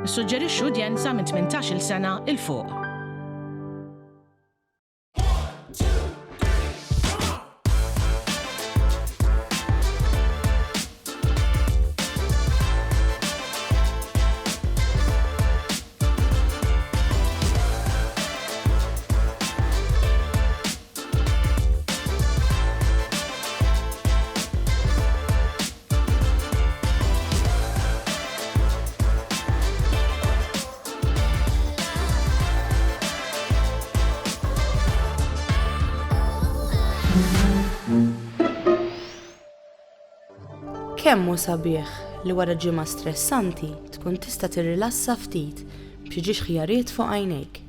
Issuġġerixxu udjenza minn 18-il sena il fuq. Kemmu sabiħ li wara ġimgħa stressanti tkun tista' tirrilassa ftit b'xi ħjarijiet fuq għajnejk.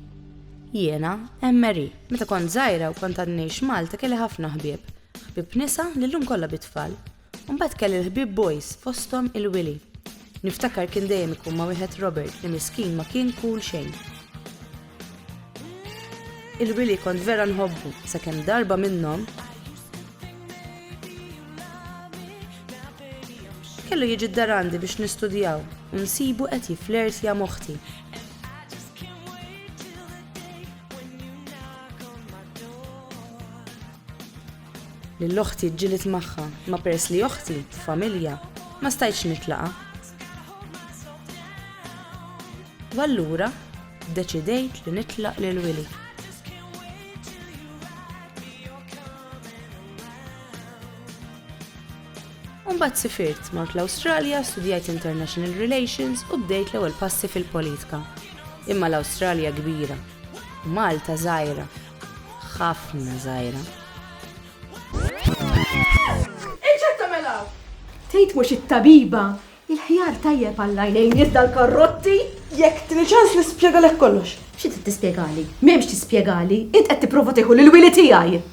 Jiena Emery, meta kont żgħira u kont għad ngħix Malta kelli ħafna ħbieb nisa li llum kollha bitfall. U mbagħad kelli l-ħbieb boys fosthom il-Willy. Niftakar kien dejjem ikun ma' wieħed Robert li miskin ma kien cool xejn. Il-Willy kont vera nħobbu sakemm darba minnhom kellu jiġi d-darandi biex nistudjaw u nsibu qed jiflirtja moħħti. Lil oħti ġġilet magħha, ma peress li oħti familja ma stajtx nitlaqa'. U allura ddeċidejt li nitlaq lil Willy. Mbagħad sifirt mort l-Awstralja, studjajt International Relations u bdejt l-ewwel passi fil-politika. Imma l-Awstralja kbira, Malta żgħira, ħafna żgħira. Iġġetta melaw! Tgħid mhux it-tabiba, il-ħjar tajjeb għall-għajnejn dal-karrotti? Jekk tini ċans nispjegalek kollox. Xi trid tispjegali? M'hemmx tispjegali, int qed tipprova tieħu lil-Willy tiegħi.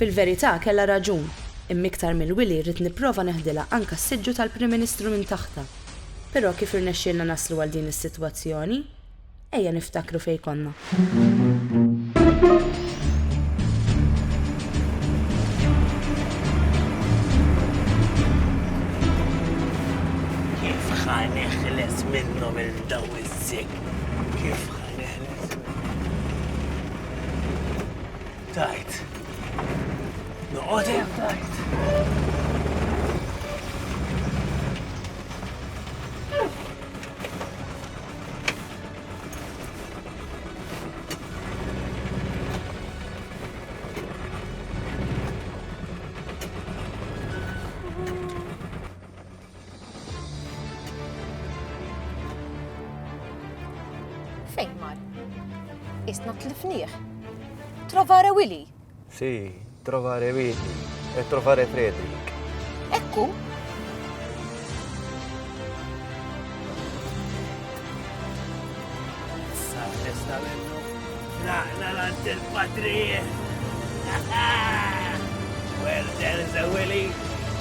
Fil-verità kellha raġun. Immiktar mill-Willy rrid nipprova neħdilha anke s-siġġu tal-Prim Ministru minn taħta. Però kif irnexxielna naslu għal din is-sitwazzjoni, ejja niftakru fejn konna. Kif ħaneħles minnhom il-daw iż-żig? Kif ħaneħles? Tajt. Noqgħod hemm tajt. Fejn mar? Isna tlifnieh. Trovare Willy? Sì, trovare Willy e trovare Frederick. Ekku? Sa minnu. Naqna lant il-patrije. Where there's a Willy,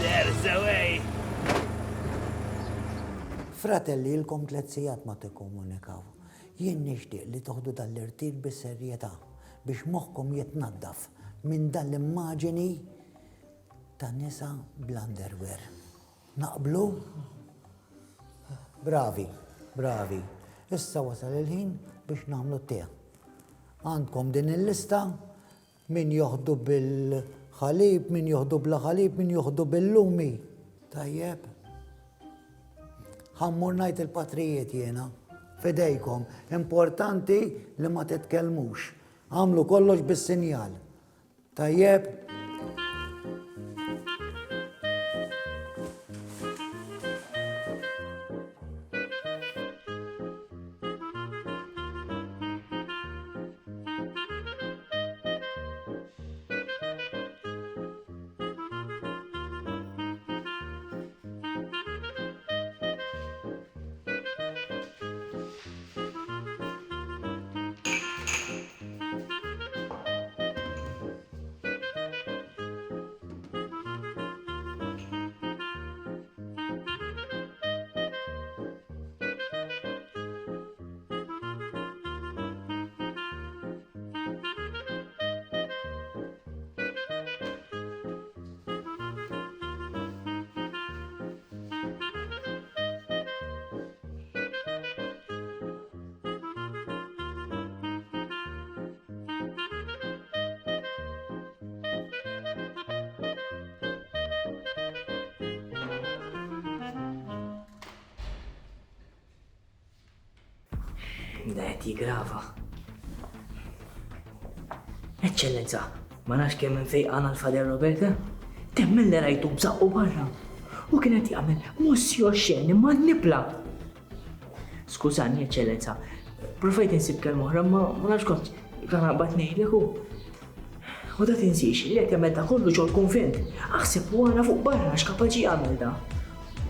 there's a way. Fratelli, ilkom tletzijat ma tikkomunikaw. Jien nixtieq li toħdu dal-irtir bis-serjetà biex moħħkom jitnaddaf minn dal-immaġini ta' nisa bl-underwear. Naqblu? Bravi, bravi. Issa wasal il-ħin biex nagħmlu t-tieq. Għandkom din il-lista min joħdu bil-ħalib, min joħdu bla ħalib, min joħdu bil-lumi. Tajjeb. Ħammur ngħid il-patrijiet jiena. Fidejkom, importanti li ma titkellmux. Għamlu kollox bis-sinjal. Tajjeb. Da qed jiggrava. Eċċellenza, ma nafx kemm infejqan għal-Fader Roberta? Temmen li rajtu bżaqqu barra. U kien qed jagħmel mossjo xejn imma nibla. Skużani, Eċċellenza, provajt insib kelma oħra ma nafx kont kan aqbad ngħidlek u. U da tinsix li qed jagħmel da kollu ġol konvent. Aħseb u għana fuq barra x'kapaċi jagħmel da.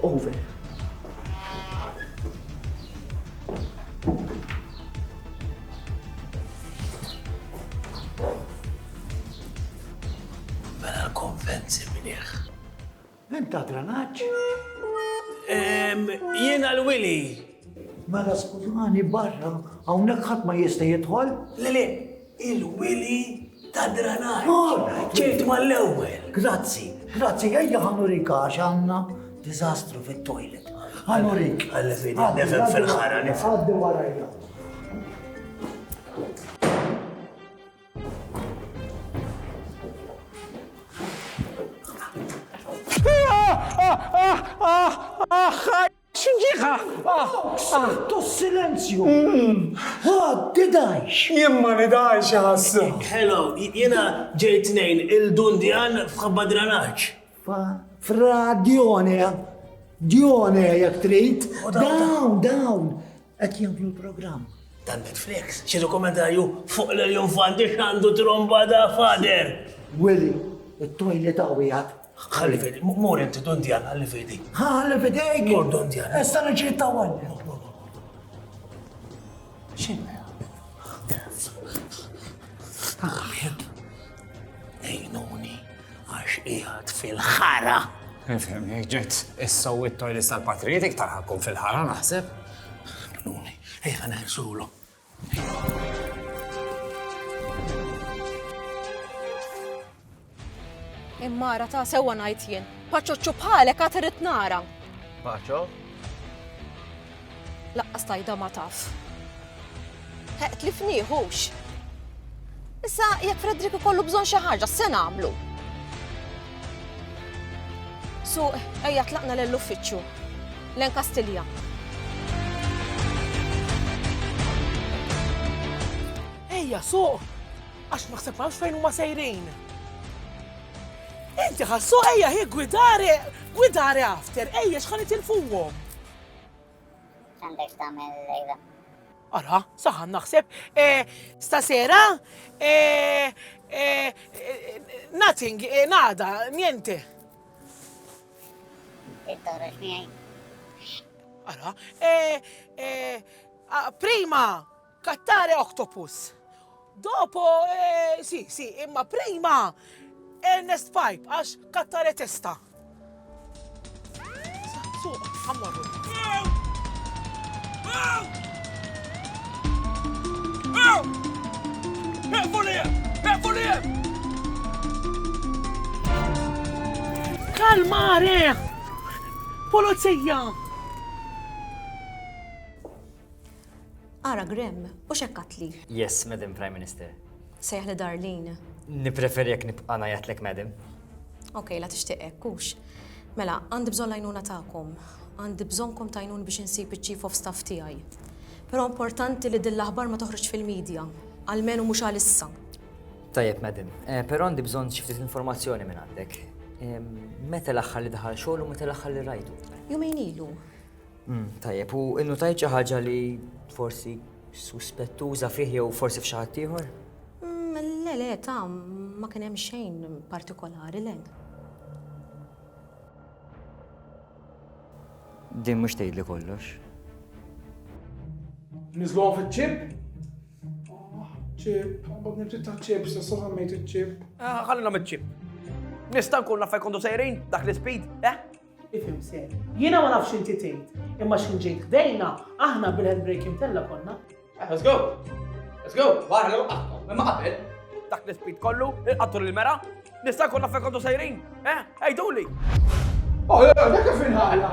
Over. Mela l-konvenzi minnieħ. Inta dranaġġ? Jiena l-Willy. Mela skużani barra, hawnhekk ħadd ma jista' jidħol? Le, il-Willy ta' dranaġġ. ċejt mal-ewwel. Grazzi, ejja ħanurik għax għandna diżastru fit-toilet. Ħanurik. Għalli fidi, nefem fil-ħara nefem. Għaddi warajja. Tu silenzju! Għaddi dajx! Jimma nidajx ħassa. Hello, jiena ġejt nejn il-Dundjan f'ħabba dranaġġ. Fra Dione jak trid. Dawn. Qed jagħmlu l-programm. Dan Netflix, xi dokumentarju fuq l-infanti x'għandu tromba da fader. Willy, it-toilet għawijat. Ħalli fidi, mur inti Dundjan, ħalli fidi. Ħalli fidejk! Mur Dundjan. Issa nġiet tawalli. X'inna? Ejnuni, għax qiegħed fil-ħara. Nifhem, jekk ġejt issaw it-toilet tal-Patriot iktar ħakkun fil-ħara naħseb. Nuni, ejja neħsulu. Immara ta' sewa ngħid jien. Paċċoċċu bħalek għad irid nara. Paċo? Laqqas tajda ma taf. Ħeqt li fnieħux. Issa jekk Fredrik ikollu bżonn xi ħaġa se nagħmlu. Su, ejja tlaqna lill-uffiċċju. Len Kastilja. Ejja, suq! Għax naħseb nafx fejn huma sejrin. Inti ħassu ejja hi gwidari after, ejja x'ħan itilfuhom. Għandek tagħmel lejla. Ara, saħan naħseb, stasera, nothing, nada, niente. It-torrex miegħi. Ara, prima kattare octopus. Dopo, sì, imma prima Ernest Pipe, għax kattare testa. Suq, ħammorru. Kalmare! Polizija! Ara Graham, u xekkatli? Yes, Madam Prime Minister. Sejħ li Darlene. Nipreferi jekk nibqa' ngħidlek, Madam. Okej, la tixtieq hekk. Mela, għandi bżonn l-għajnuna tagħkom. Għandi bżonnkom tajnuni biex insib iċ-Chief of Staff tiegħi. Però importanti li din l-aħbar ma toħroġ fil-medja, almenu mhux għalissa. Tajjeb, Madam. Però għandi bżonn xi ftit informazzjoni minn għandek. Meta l-aħħar li daħal xogħol u meta l-aħħar li rajtu? Jumejn ilu. Tajjeb, u innotajt xi ħaġa li forsi suspettuża fih jew forsi f'xi ħadd ieħor? Le, ta' ma kien hemm xejn partikolari le. Din mhux tgħidli kollox. Nizluhom fiċ-ċib? ċib, għabad nibtit ta' ċib, s-sassa sammejt iċ-ċib. Ħallina mit-ċib. Nista' nkun naf kontu sejrin, dak l-speed, Ifhem ser. Jiena ma nafx inti tgħid, imma x'kien ġejt ħdejna, aħna bil-handbrake imtella konna. Let's go! Wara l imma qabel. Dak l-speed kollu, il-qattur il-mera, nista' nkun naf kontu sejrin, Ejduli! Oh, dak fin ħala!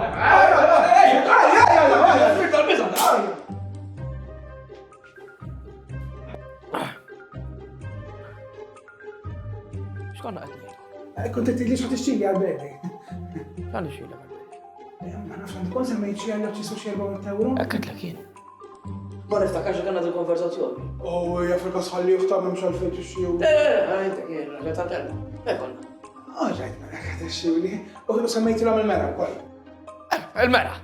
X'konna qed ngħidu? Kont qed tgħidli x'ħad tixtieqi għall-bebè. X'għandi xila għall-bebè? Ma nafx għandek kont semmejt xi għandek xi €4 Ekket lek jien. Ma niftakarx li kellna dil-konversazzjoni. U Afrika sħalli juħta memx għal-fejt ix-xiju. Intek jien raġa ta' kelma. Ekkonna. Ġajt mela għad ix-xiju. U semmejti l-għam il-mera wkoll. Il-mera.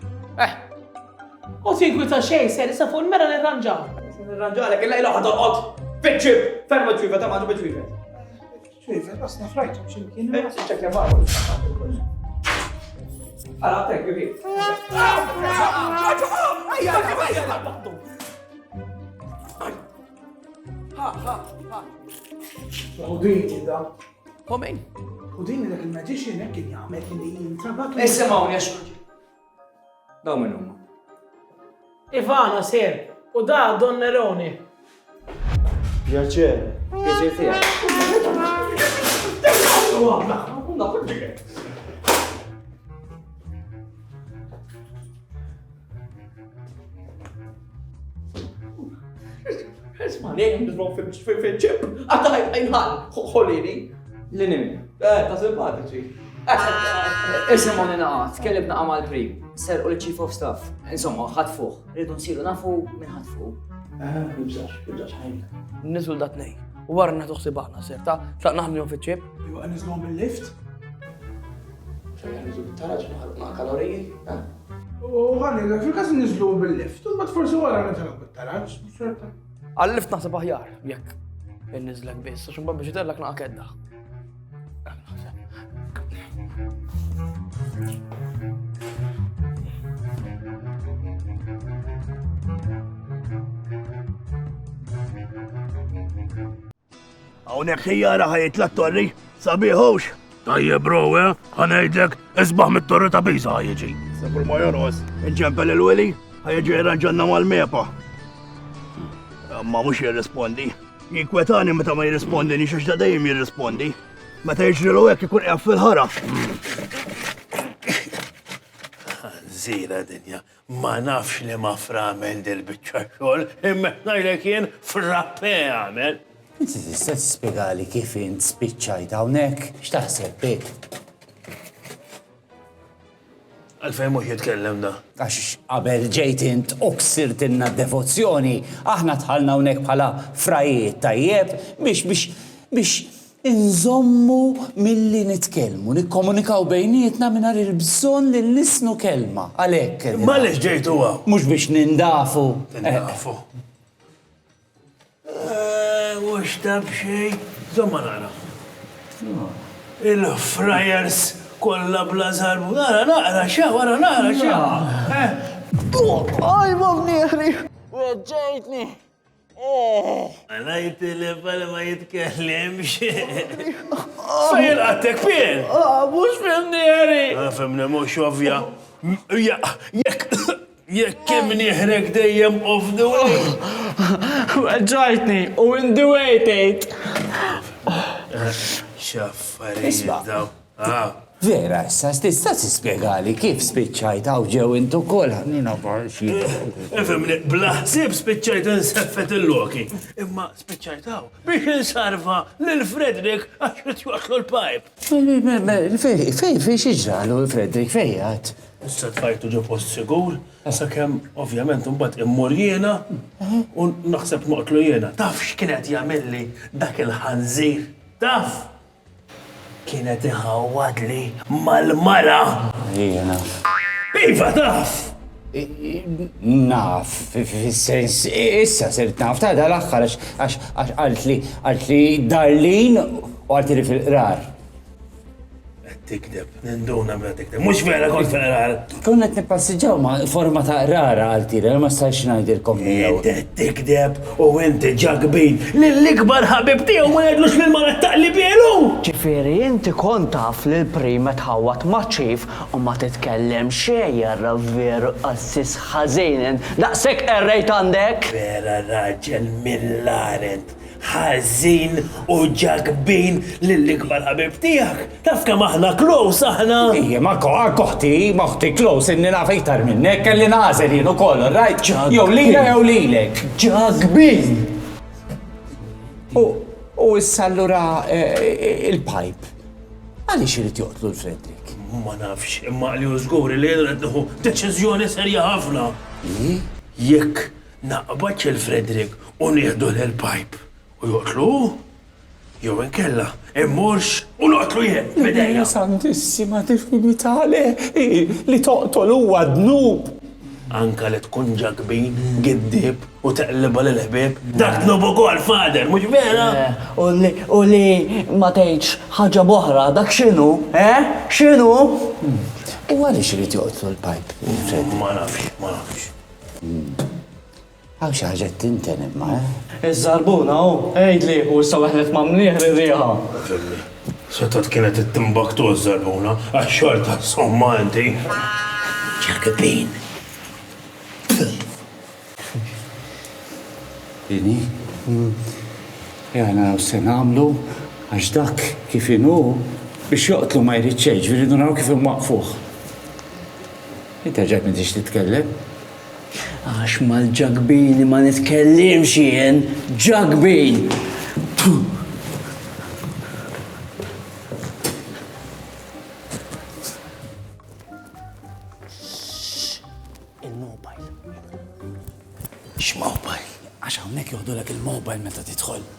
U tinkwita xejn ser issa fuq il-mera nirranġaw. Nirranġalek illa ilaħħa tolqot. Fit-ċib. Ferma ċwifet, ta' maġu bit-ċwifet. ċwifet, bas nafrajtom ximkien. ċekja barru. Għala, tek, kif. Udini da. Komin? Udini dak il-magician hekk kien jagħmel kien jintrabak. Issemawni għax. Daw minn huma. Ivana ser, u da Don Neroni. Pjaċer. Pjaċer tiegħek. Isma' nejn nizbrom fil-ċib. Għadda ħajnħal, ħolini. L-nimi. Ta' simpatiċi. Isimoni naqat, kellibna għamal prim. Serqu l-Chief of Staff. Insomma, ħatfuħ. Rridu nsiru nafu minn ħatfuħ. Nibżax ħajna. Nizlu datnej. U warna tuħsibaħna, ser ta' tlaqna ħamljom fil-ċib. Iwa nizlom bil-lift? ċajja nizlu bil-taraġ naħarqna kaloriji. U għanni, fil-kas nizlu bil-lift, u bat forsi għara nitħalab bil-taraġ, xorta. Għallif naħseb aħjar, jekk. Nizlek biss, xumba biex jitellak naqa kedda. Hawnhekk ħijjara ħajt torri, sabiħux. Tajjeb bro, ħanajdlek isbaħ mit-torri ta' Pisa ħajġi. Sabur ma joros. Inċempel il-wili, ħajġi jirranġanna mal-mepa. Ma mux jirrispondi. Jinkwetani meta ma jirrispondi, nixax da dejjem jirrispondi. Meta jiġri l-għek ikun qaf fil-ħara. Zira dinja, ma nafx li ma framel dil-bicċa xol, imma najlek jien frappe għamel. Inti tista' tispjegali kif int spiċċajt hawnhekk? X'taħseb bik? Għalfejn mhux jitkellem da. Għax qabel ġejt int u ksirtilna d-devozzjoni, aħna tħallna hawnhekk bħala frajiet tajjeb biex inżommu milli nitkellmu, nikkomunikaw bejnietna mingħajr il-bżonn li nisnu kelma. Għalhekk. M'għaliex ġejt huwa? Mhux biex nindafu. Nindafu. Mux tab xej, zomma nara. Il-frajers kolla bla zarbu. Nara xa, wara nara xa. Aj, mamnieħri, weġġejtni. Għanajt li bħala ma jitkellem xej. Fejn għattek fien? Mux femnieħri. Femni mux ovvja. Jekk kemm nieħrek dejjem off the way. Weġġajtni u indwejtejt. Xaffarijiet daw. Vera, issa tista' tispjegali kif spiċċajt hawn ġew intu kol ħannina barxi. Efemni, bla ħsieb spiċċajt inseffet il-loki. Imma spiċċajt hawn biex insarva lil Fredrik għax qed joqtlu l-pipe. Fej xiġralu Fredrik fejjat? Issa tfajtu ġo post sigur, sakemm ovvjament imbagħad immur jiena u naħseb noqtlu jiena. Taf x'kienet jagħmilli dak il-ħanżir? Taf? Kienet iħawwadli mal-mara. Jiena. Iva taf! Naf, fis-sens, issa sirt naf ta' dal-aħħar għax għalt li Darlin u għalt li fil-qrar. Tikdeb, ninduna ma tikdeb. Mux vera kont fil-qrar. Konnet nipassiġaw ma' forma ta' qrara għaltira, ma stajx ngħidilkom miegħu. Tikdeb u inti ġagbin l-ikbar ħabib tiegħu ma jgħidlux lil mara taqli bielu. Ġifieri inti kont taf li l-prim tħawat maċċif u ma titkellem xejn veru assis ħażin. Daqshekk errejt għandek? Vera raġel mill-arent. ħażin u ġagbin lill-ikbar ħabib tiegħek. Taf kemm aħna close aħna. Ija, ma koħti close inni naf iktar minnek, kelli nażel jien ukoll, right? Jew lila jew lilek. Ġagbin. U issa allura il-pipe. Għaliex irid joqtlu l-Fredrik? Ma nafx, imma li żgur li qed nieħu deċiżjoni serja ħafna. Jekk naqbad il-Fredrik u nieħdu l-pipe u joqtlu. Jew inkella, immurx u noqtlu jien, bidejja. Santissima divinitale, li toqtol huwa dnub. Anka li tkun ġagbin, giddib u teqliba l-ħbib, dak dnub ukoll fader, mhux vera? U li ma tgħidx ħaġa boħra, dak x'inhu? X'inhu? U għaliex irid joqtlu l-pipe? Ma nafx. Għaw xi ħaġa tintenem ma' Iż-żarbuna ejdli u issa waħlet ma' mnieħ ir-rieħa. Setat kienet it-timbaktu ż-żarbuna, għax-xorta somma inti. Ġagbin. Ini? Jana u se nagħmlu għax dak kif inhu biex joqtlu ma jrid xejn, ġifieri naraw kif imwaqfuh. Inti ġejt m'intix titkellem? Għax mal-ġagbini ma nitkellimx jien, ġagbin! Il-mobile. X'mobile? Għax hawnhekk joħdulek il-mobile meta tidħol.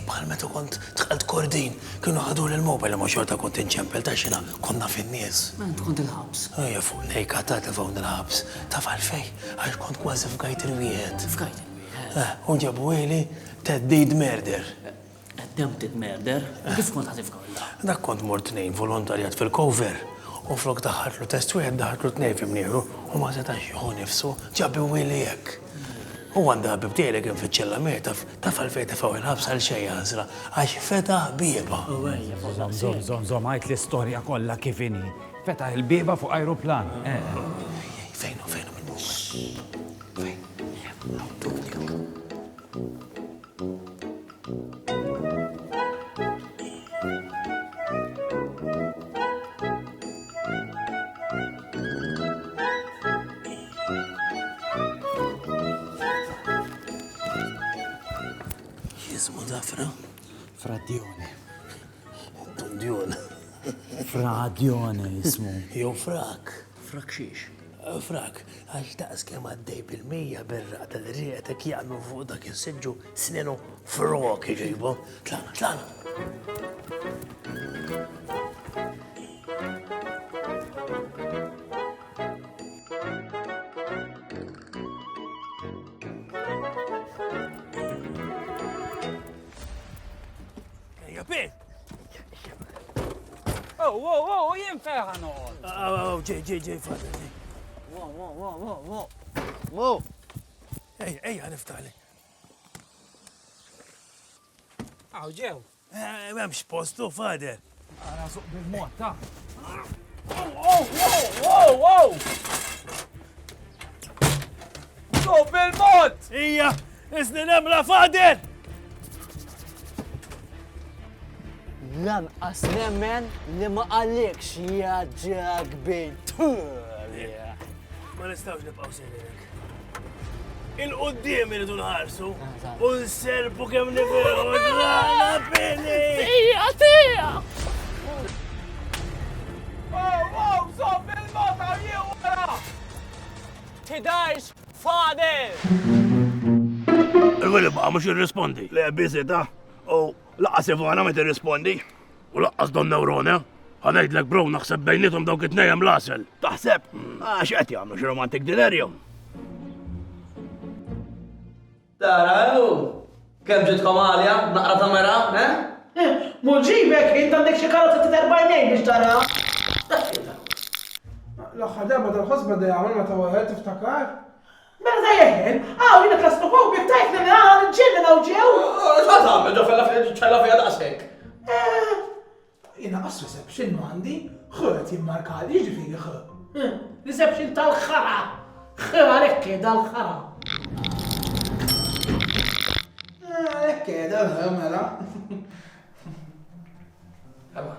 Bħal meta kont tħalt kordin, kienu ħadu l-mobile ma xorta kont inċempel ta' xina, konna fin-nies. Ment kont il-ħabs. Ejja fuq nejka ta' telefon il-ħabs. Ta' falfej, għax kont kważi f'gajt il-wieħed. F'gajt il-wieħed. U ġabu għili teddid murder. Attempted murder? Kif kont ħatifkolla? Dak kont mort tnejn volontarjat fil-cover. U flok daħartlu test wieħed daħartlu tnejn fimnieħu u ma setax jieħu nifsu ġabu għili jekk. U għanda ħabib tiegħi kien fiċ-ċella mieta ta' falfejta fuq il-ħabs għal xejn għażla għax fetaħ bieba. Zom għajt l-istorja kollha kif inhi. Fetaħ il-bieba fuq ajruplan. Fejn minnu. Jismu dafra? Fradjoni. Tundjon. Fradjoni jismu. Jew frak. Frak xiex? Frak, għax daqs kemm għaddej bil-mija birra tal-rieqek jaqnu fuq dak is-siġġu snenu frok iġibu. Tlana. Oh, jien feħa noqgħod. Ġej, fader. Mo! Ejja, niftali. Għaw, ġew. Memx postu, fader. Għara suq bil-mod, ta' Wow! Suq bil-mod! Ija, isni nemla, fader! Lanqas nemmen li ma qallikx ja ġagbin. Ma nistawx nibqaw sejnek. Il-qoddim irridu nħarsu u nserbu kemm nifiqu ġrana bini! Tija! Wow, sob il-mota jie wara! Tidarx fader! Il-għalli baqa mux jirrispondi. Le bizita u laqqas Ivana ma tirrispondi u laqqas Don Neurona. Għanajdlek bro, naħseb bejnietom dawk it-nejjem lasel. Taħseb? X'qed jagħmlu xi romantic delirium. Taraw, kemm ġitkom għalja, naqra tamera, Muġibek, int għandek xi karozza ta' 40 biex tara. L-aħħar darba tal-ħosba da jagħmel meta wieħed tiftakar. Mela ta' jehen, jina klastrofobik tajt li nġenna naw ġew. Ma tagħmel ġo fella fija daqshekk. Jina qas reception għandi, ħuret jimmarkali, ġifiri ħu. Reception tal-ħara. Għalek dal-ħara. Għalek dal-ħara, mela. Eba.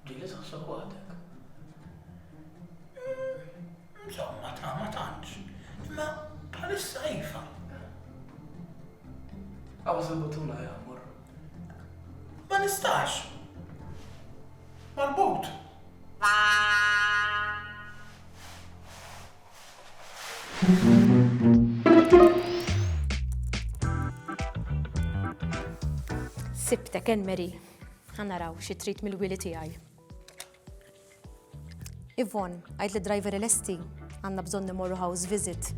Ġili saħsok għadek. Insomma, ma tantx. Imma bħalissa jifa. Għawas il-butuna jgħamur. Ma nistax. Marbut. Sibtek, Mary. Għannaraw, xi trid mill-wili tiegħi. Yvonne, għajt li driver l-esti, għanna bżonn nimorru house visit.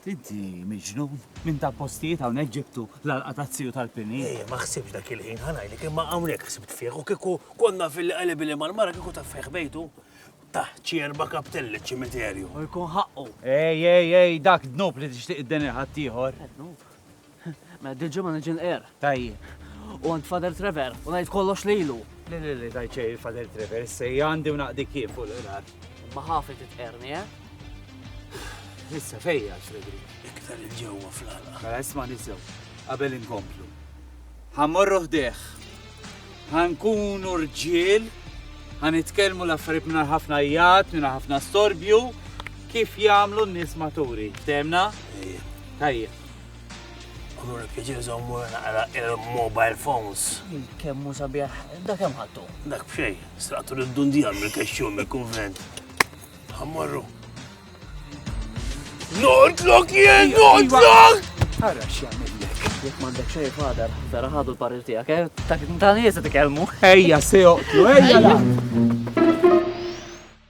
Inti miġnun minn ta' postijiet hawnhekk ġibtu l-alqatazziju tal-pini. Ma ħsibx dak il-ħin ħanajlek imma hawnhekk ħsibt fih u kieku konna fil-qalb li mal-mara kieku ta' fih bejtu. Taħt ċierba kaptelli ċimiterju. U jkun ħaqqu. Ej, dak dnub li tixtieq id-deni ħaddieħor. Ma diġu ma nġin er. Tajjeb. U għand Father Trevor, u ngħid kollox lilu. Li tajċej Father Trevor, sej għandi u naqdi kif fuq l-irar. Ma ħafi titqerni, Issa fejja, Fredrik. Iktar il-ġewwa fl-għala. Mela isma' nisew, qabel inkomplu. Ħammorru ħdeħ. Ħankunu rġiel, ħanitkellmu l-affarijiet minn ħafna jgħat, minn ħafna storbju, kif jagħmlu n-nies maturi. Ftemna? Tajjeb. Allura kieġi żommu naqra il-mobile phones. Kemmu sabiħ, dak hemm ħadtu. Dak b'xej, straqtu l-dundija mill-kexxum mill-kunvent. Ħammorru. Nordlok jien, nordlok! Ħara x'jagħmellek. Jekk m'għandek xejn Father, vera ħadu l-parir tiegħek, ta' nies qed ikellmu. Ejja se joqtlu, ejja la!